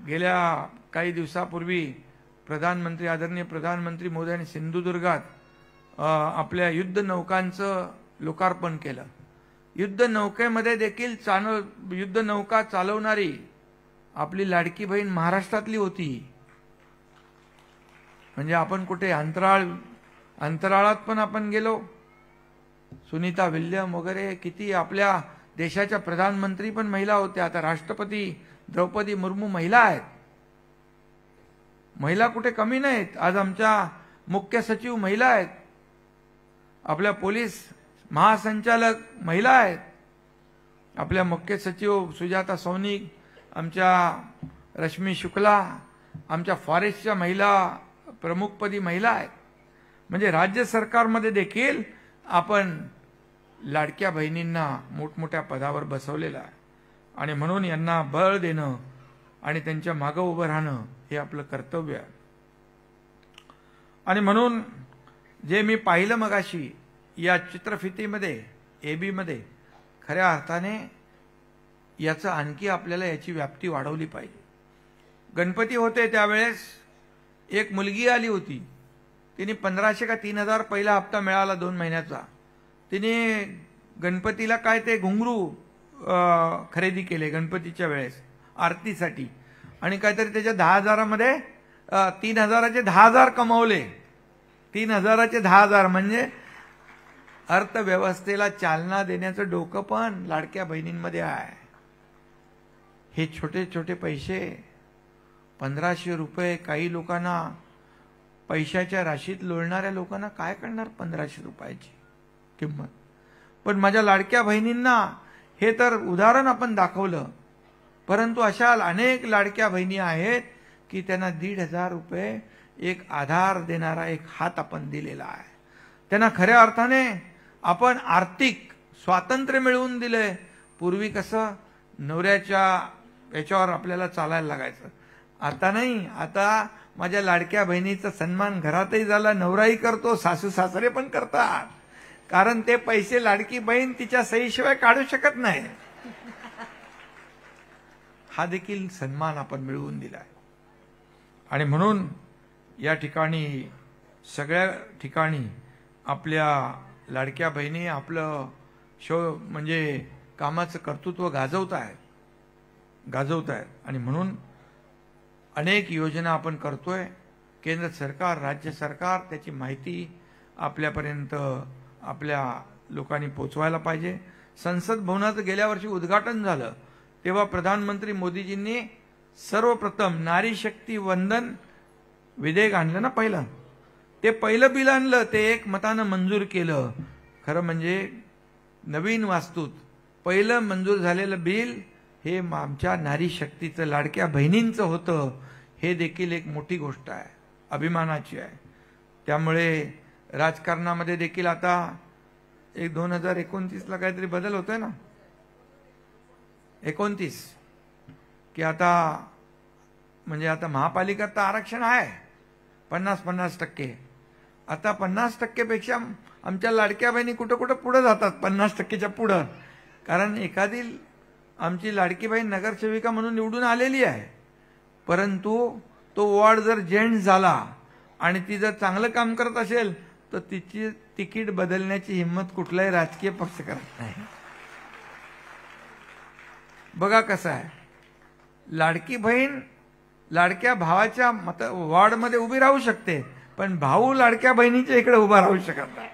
गेल्या काही दिवसापूर्वी आदरणीय प्रधानमंत्री मोदयांनी सिंधुदुर्गात आपल्या युद्ध नौकांचं लोकार्पण केलं. युद्ध नौकेमध्ये देखील युद्ध नौका चालवणारी आपली लाडकी बहीण महाराष्ट्रातली होती. म्हणजे आपण कुठे अंतराळात पण आपण गेलो. सुनीता विल्यम वगैरे किती आपल्या देशाच्या प्रधानमंत्री पण महिला होत्या. आता राष्ट्रपती द्रौपदी मुर्मू महिला आहेत. महिला कुठे कमी नाहीत. आज आमच्या मुख्य सचिव महिला आहेत, आपल्या पोलीस महासंचालक महिला आहेत, आपल्या मुख्य सचिव सुजाता सौनिक, आमच्या रश्मी शुक्ला, आमच्या फॉरेस्टच्या महिला प्रमुखपदी महिला आहेत. म्हणजे राज्य सरकारमध्ये देखील आपण लाडक्या बहिणींना मोठमोठ्या पदावर बसवलेलं आहे. आणि म्हणून यांना बळ देणं आणि त्यांच्या मागं उभं राहणं हे आपलं कर्तव्य आहे. आणि म्हणून जे मी पाहिलं मगाशी या चित्रफितीमध्ये AB मध्ये, खऱ्या अर्थाने याचं आणखी आपल्याला याची व्याप्ती वाढवली पाहिजे. गणपती होते त्यावेळेस एक मुलगी आली होती. तिने 1500 का 3000 पहिला हप्ता मिळाला 2 महिन्याचा. तिने गणपतीला काय ते घुंगरू खरेदी केले गणपतीच्या वेळेस आरतीसाठी. आणि काहीतरी त्याच्या 10,000 मध्ये 3,000चे 10,000 कमावले. 3,000चे 10,000 म्हणजे अर्थव्यवस्थेला चालना देण्याचं डोकं पण लाडक्या बहिणींमध्ये आहे. हे छोटे छोटे पैसे 1500 रुपये काही लोकांना पैशाच्या राशीत लोळणाऱ्या लोकांना काय करणार 1500 रुपयाची किंमत. पण माझ्या लाडक्या बहिणींना हे तर उदाहरण आपण दाखवलं, परंतु अशा अनेक लाडक्या बहिणी आहेत की त्यांना 1,500 रुपये एक आधार देणारा एक हात आपण दिलेला आहे. त्यांना खऱ्या अर्थाने आपण आर्थिक स्वातंत्र्य मिळवून दिलंय. पूर्वी कसं नवऱ्याच्या याच्यावर आपल्याला चालायला लागायचं, आता नाही. आता माझ्या लाडक्या बहिणीचा सन्मान घरातही झाला, नवराही करतो, सासू सासरे पण करतात. कारण ते पैसे लाडकी बहीण तिच्या सहीशिवाय काढू शकत नाही. हा देखील सन्मान आपण मिळवून दिलाय. आणि म्हणून या ठिकाणी सगळ्या ठिकाणी आपल्या लाडक्या बहिणी आपलं म्हणजे कामाचं कर्तृत्व गाजवत आहेत. आणि म्हणून अनेक योजना आपण करतोय. केंद्र सरकार, राज्य सरकार त्याची माहिती आपल्यापर्यंत आपल्या लोकांनी पोचवायला पाहिजे. संसद भवनाचं गेल्या वर्षी उद्घाटन झालं तेव्हा प्रधानमंत्री मोदीजींनी सर्वप्रथम नारी शक्ती वंदन विधेयक आणलं ना. ते पहिलं बिल आणलं, ते एक मतानं मंजूर केलं. खरं म्हणजे नवीन वास्तूत पहिलं मंजूर झालेलं बिल हे आमच्या नारी शक्तीचं लाडक्या बहिणींचं होतं. हे देखील एक मोठी गोष्ट आहे, अभिमानाची आहे. त्यामुळे राजकारणामध्ये देखील आता 2029ला काहीतरी बदल होतोय ना, 29 की आता म्हणजे आता महापालिकात तर आरक्षण आहे 50-50%. आता 50% पेक्षा आमच्या लाडक्या बहिणी कुठं पुढे जातात 50%च्या पुढं. कारण एखादी आमची लाडकी बहीण नगरसेविका म्हणून निवडून आलेली आहे, परंतु तो वॉर्ड जर जेंट्स झाला आणि ती जर चांगलं काम करत असेल तर तिची तिकीट बदलण्याची हिंमत कुठलाही राजकीय पक्ष करत नाही. बघा कसं आहे, लाडकी बहीण लाडक्या भावाच्या वॉर्डमध्ये उभी राहू शकते, पण भाऊ लाडक्या बहिणीच्या इकडे उभा राहू शकत नाही.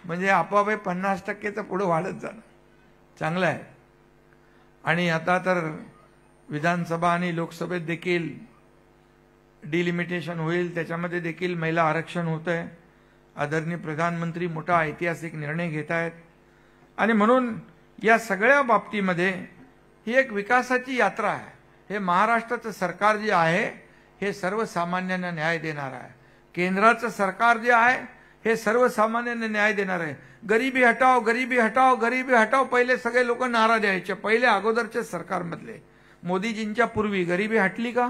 म्हणजे आपोआप 50%चं पुढे वाढत जाणं चांगलं आहे. आणि आता तर विधानसभा आणि लोकसभेत देखील डिलिमिटेशन होईल, त्याच्यामध्ये देखील महिला आरक्षण होत आहे. आदरणीय प्रधानमंत्री मोठा ऐतिहासिक निर्णय घेत आहेत. आणि म्हणून या सगळ्या बाबतीमध्ये ही एक विकासाची यात्रा आहे. हे महाराष्ट्राचं सरकार जे आहे हे सर्वसामान्यांना न्याय देणार आहे. केंद्राचं सरकार जे आहे हे सर्वसामान्यांना न्याय देणार आहे. गरिबी हटाव, गरिबी हटाव, गरिबी हटाव पहिले सगळे लोक नारा द्यायचे, पहिले अगोदरचे सरकारमधले. मोदीजींच्या पूर्वी गरिबी हटली का?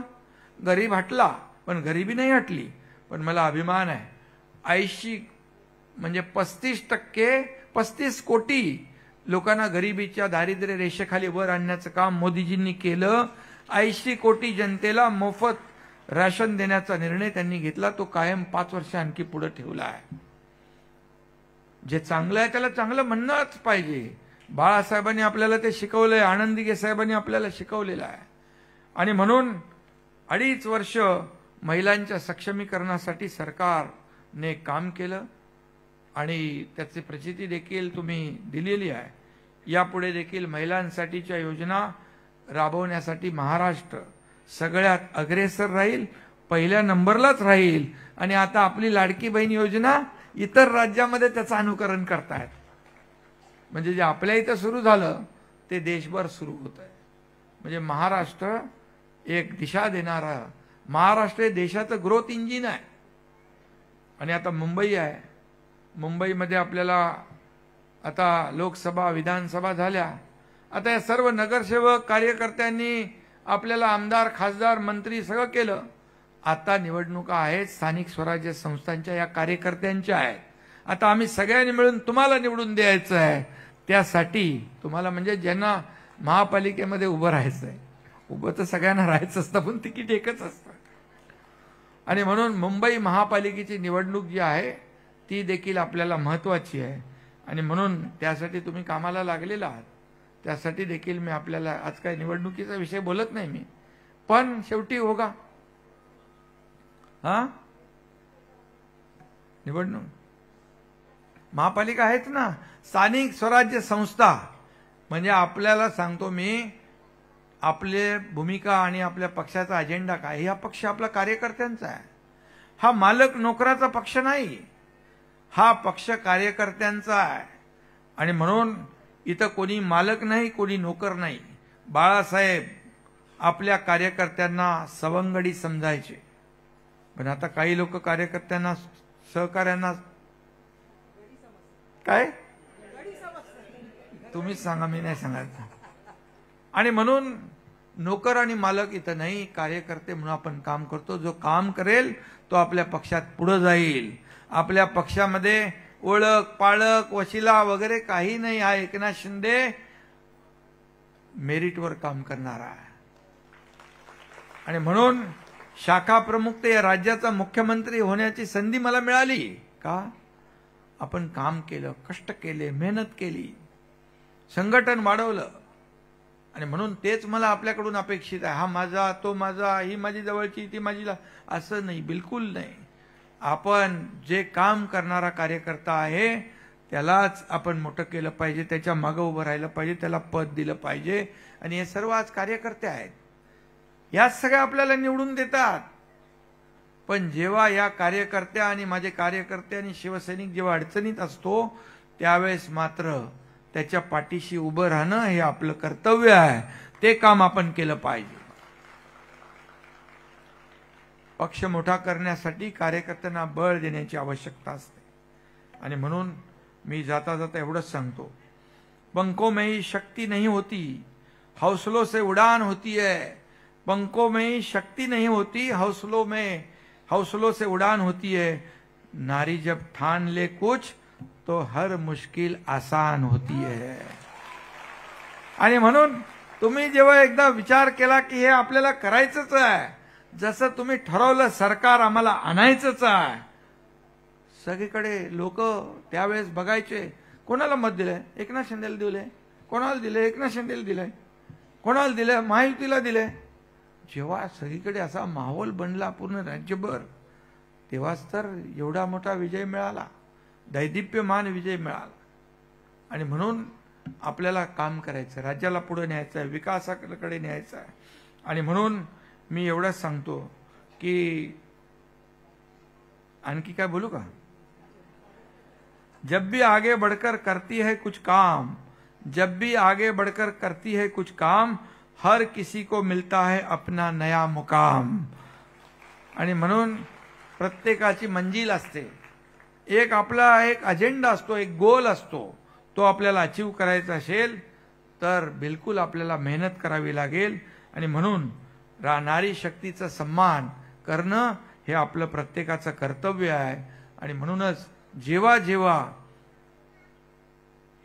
गरीब हटला, पण गरिबी नाही हटली. पण मला अभिमान आहे, 80 म्हणजे 35 कोटी लोकांना गरिबीच्या दारिद्र्य रेषेखाली वर आणण्याचं काम मोदीजींनी केलं. 80 कोटी जनतेला मोफत राशन देण्याचा निर्णय त्यांनी घेतला, तो कायम 5 वर्ष आणखी पुढे ठेवला आहे. जे चांगलं आहे त्याला चांगलं म्हणणंच पाहिजे. बाळासाहेबांनी आपल्याला ते शिकवलंय, आनंद दिघे साहेबांनी आपल्याला शिकवलेलं आहे. आणि म्हणून 2.5 वर्ष महिलांच्या सक्षमीकरणासाठी सरकारने काम केलं आणि त्याची प्रचिती देखील तुम्ही दिलेली आहे. यापुढे देखील महिलांसाठीच्या योजना राबवण्यासाठी महाराष्ट्र सगळ्यात अग्रेसर राहील, पहिल्या नंबरलाच राहील. आणि आता आपली लाडकी बहीण योजना इतर राज्यामध्ये त्याचं अनुकरण करतायत. म्हणजे जे आपल्या इथं सुरू झालं ते देशभर सुरू होत आहे. म्हणजे महाराष्ट्र एक दिशा देणारा, महाराष्ट्र हे देशाचं ग्रोथ इंजिन आहे. आणि आता मुंबई आहे, मुंबईमध्ये आपल्याला आता लोकसभा विधानसभा झाल्या. आता या सर्व नगरसेवक कार्यकर्त्यांनी आपल्याला आमदार खासदार मंत्री सगळं केलं. आता निवडणुका आहेत स्थानिक स्वराज्य संस्थांच्या, या कार्यकर्त्यांच्या आहेत. आता आम्ही सगळ्यांनी मिळून तुम्हाला निवडून द्यायचं आहे. त्यासाठी तुम्हाला म्हणजे ज्यांना महापालिकेमध्ये उभं राहायचं आहे, उभं तर सगळ्यांना राहायचं असतं पण तिकीट एकच असतं. आणि म्हणून मुंबई महापालिकेची निवडणूक जी आहे ती देखील आपल्याला महत्वाची आहे. आणि म्हणून त्यासाठी तुम्ही कामाला लागलेला आहात. त्यासाठी देखील मी आपल्याला आज काही निवडणुकीचा विषय बोलत नाही मी, पण शेवटी होगा निवडणूक महापालिका आहेत ना, स्थानिक स्वराज्य संस्था. म्हणजे आपल्याला सांगतो मी, आपले भूमिका आणि आपल्या पक्षाचा अजेंडा काय, हा पक्ष आपला कार्यकर्त्यांचा आहे. हा मालक नोकराचा पक्ष नाही, हा पक्ष कार्यकर्त्यांचा आहे. आणि म्हणून इथं कोणी मालक नाही, कोणी नोकर नाही. बाळासाहेब आपल्या कार्यकर्त्यांना सवंगडी समजायचे. पण आता काही लोक कार्यकर्त्यांना सहकार्यांना काय तुम्हीच सांगा, मी नाही सांगायचं. आणि म्हणून नोकर आणि मालक इथं नाही, कार्यकर्ते म्हणून आपण काम करतो. जो काम करेल तो आपल्या पक्षात पुढे जाईल. आपल्या पक्षामध्ये ओळख पाळख वशिला वगैरे काही नाही. हा एकनाथ शिंदे मेरिटवर काम करणारा आहे. आणि म्हणून शाखा प्रमुख ते या राज्याचा मुख्यमंत्री होण्याची संधी मला मिळाली का? आपण काम केलं, कष्ट केले, मेहनत केली, संघटन वाढवलं. आणि म्हणून तेच मला आपल्याकडून अपेक्षित आहे. हा माझा, तो माझा, ही माझी जवळची, ती माझी, असं नाही, बिलकुल नाही. आपण जे काम करणारा कार्यकर्ता आहे त्यालाच आपण मोठं केलं पाहिजे, त्याच्या मागं उभं राहिलं पाहिजे, त्याला पद दिलं पाहिजे. आणि हे सर्व आज कार्यकर्ते आहेत, याच सगळ्या आपल्याला निवडून देतात. पण जेव्हा या कार्यकर्त्या आणि माझे कार्यकर्ते आणि शिवसैनिक जेव्हा अडचणीत असतो त्यावेळेस मात्र त्याच्या पाठीशी उभं राहणं हे आपलं कर्तव्य आहे. ते काम आपण केलं पाहिजे. पक्ष मोठा करण्यासाठी कार्यकर्त्यांना बळ देण्याची आवश्यकता असते. आणि म्हणून मी जाता जाता एवढंच सांगतो, पंखों में ही शक्ति नहीं होती, हौसलों से उड़ान होती है. पंखों में ही शक्ति नहीं होती, हौसलों से उड़ान होती है. नारी जब ठान ले कुछ तो हर मुश्किल आसान होती है. आणि म्हणून तुम्ही जेव्हा एकदा विचार केला की हे आपल्याला करायचंच आहे, जसं तुम्ही ठरवलं सरकार आम्हाला आणायचंच आहे, सगळीकडे लोक त्यावेळेस बघायचे कोणाला मत दिलंय, एकनाथ शिंदेला दिलंय, कोणाला दिलंय, एकनाथ शिंदेला दिलंय, कोणाला दिलंय, महायुतीला दिलंय. जेव्हा सगळीकडे असा माहोल बनला पूर्ण राज्यभर, तेव्हाच तर एवढा मोठा विजय मिळाला, दैदिप्यमान विजय मिळाला. आणि म्हणून आपल्याला काम करायचं, राज्याला पुढे न्यायचं आहे, विकासाकडे न्यायचं आहे. आणि म्हणून मी एवढंच सांगतो की आणखी काय बोलू का? जब भी आगे बढ़कर करती है कुछ काम, जब भी आगे बढ़कर करती है कुछ काम, हर किसी को मिलता है अपना नया मुकाम. आणि म्हणून प्रत्येकाची मंजिल असते, एक आपला एक अजेंडा असतो, एक गोल असतो. तो आपल्याला अचीव करायचा असेल तर बिलकुल आपल्याला मेहनत करावी लागेल. आणि म्हणून नारी शक्तीचा सन्मान करणं हे आपलं प्रत्येकाचं कर्तव्य आहे. आणि म्हणूनच जेव्हा जेव्हा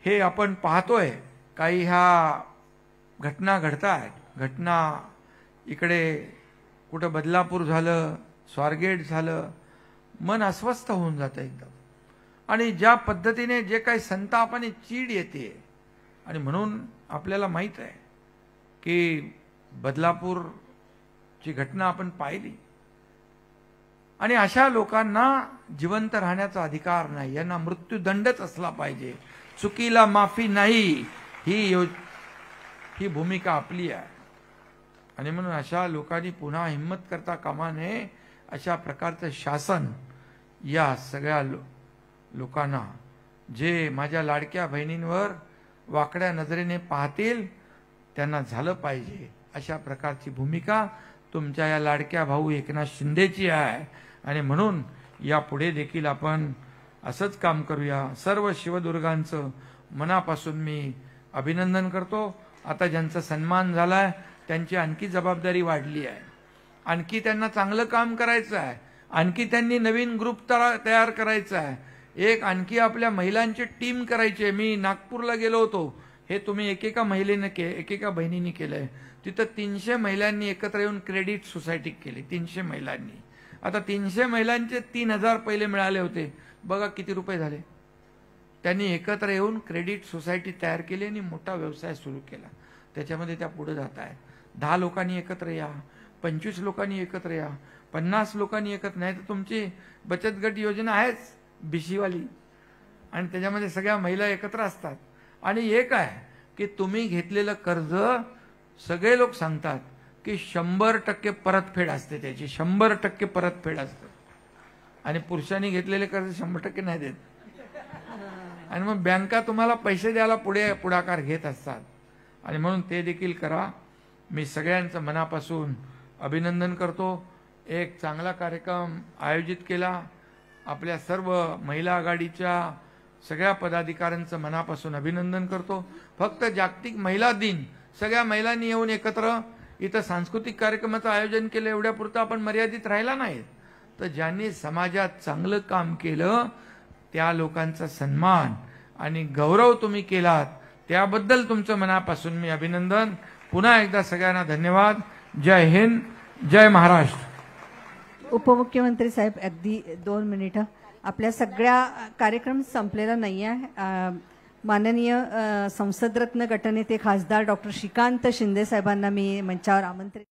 हे आपण पाहतोय काही ह्या घटना घडतायत, घटना इकडे कुठं बदलापूर झालं, स्वारगेट झालं, मन अस्वस्थ होऊन जातं एकदम. आणि ज्या पद्धतीने जे काही संताप आणि चीड येते, आणि म्हणून आपल्याला माहित आहे की बदलापूरची घटना आपण पाहिली. आणि अशा लोकांना जिवंत राहण्याचा अधिकार नाही, यांना मृत्यूदंडच असला पाहिजे, चुकीला माफी नाही, ही भूमिका आपली आहे. आणि म्हणून अशा लोकांनी पुन्हा हिम्मत करता कामा नये. अशा प्रकारचं शासन या सगळ्या लोकांना, जे माझ्या लाडक्या बहिणींवर वाकड्या नजरेने पाहतील, त्यांना झालं पाहिजे. अशा प्रकारची भूमिका तुमच्या या लाडक्या भाऊ एकनाथ शिंदेची आहे. आणि म्हणून यापुढे देखील आपण असंच काम करूया. सर्व शिवदुर्गांचं मनापासून मी अभिनंदन करतो. आता ज्यांचा सन्मान झालाय त्यांची आणखी जबाबदारी वाढली आहे, आणखी त्यांना चांगलं काम करायचं आहे, आणखी त्यांनी नवीन ग्रुप तयार करायचा आहे, एक आणखी आपल्या महिलांची टीम करायची आहे. मी नागपूरला गेलो होतो, हे तुम्ही एकेका महिलेने एकेका बहिणीने केलंय. तिथं 300 महिलांनी एकत्र येऊन क्रेडिट सोसायटी केली. 300 महिलांनी. आता 300 महिलांचे 3000 पहिले मिळाले होते, बघा किती रुपये झाले. त्यांनी एकत्र येऊन क्रेडिट सोसायटी तयार केली आणि मोठा व्यवसाय सुरू केला. त्याच्यामध्ये त्या पुढे जात आहेत. 10 लोकांनी एकत्र या, 25 लोकांनी एकत्र या, 50 लोकांनी एकत्र, नाही तर तुमची बचत गट योजना आहेच बीसीवाली, आणि त्याच्यामध्ये सगळ्या महिला एकत्र असतात. आणि एक आहे की तुम्ही घेतलेलं कर्ज सगळे लोक सांगतात की 100% परतफेड असते, त्याची 100% परतफेड असते. आणि पुरुषांनी घेतलेले कर्ज 100% नाही देत. आणि मग बँका तुम्हाला पैसे द्यायला पुढाकार घेत असतात. आणि म्हणून ते देखील करा. मी सगळ्यांचं मनापासून अभिनंदन करतो. एक चांगला कार्यक्रम आयोजित केला. आपल्या सर्व महिला आघाडीच्या सगळ्या पदाधिकाऱ्यांचं मनापासून अभिनंदन करतो. फक्त जागतिक महिला दिन सगळ्या महिलांनी येऊन एकत्र इथं सांस्कृतिक कार्यक्रमाचं आयोजन केलं एवढ्यापुरतं आपण मर्यादित राहिला नाही. तर ज्यांनी समाजात चांगलं काम केलं त्या लोकांचा सन्मान आणि गौरव तुम्ही केलात त्याबद्दल तुमचं मनापासून मी अभिनंदन. पुन्हा एकदा सगळ्यांना धन्यवाद. जय हिंद, जय महाराष्ट्र. उपमुख्यमंत्री साहेब अगदी 2 मिनिटं. आपल्या सगळ्या कार्यक्रम संपलेला नाही आहे. माननीय संसदरत्न गटनेते खासदार डॉक्टर श्रीकांत शिंदे साहेबांना मी मंचावर आमंत्रित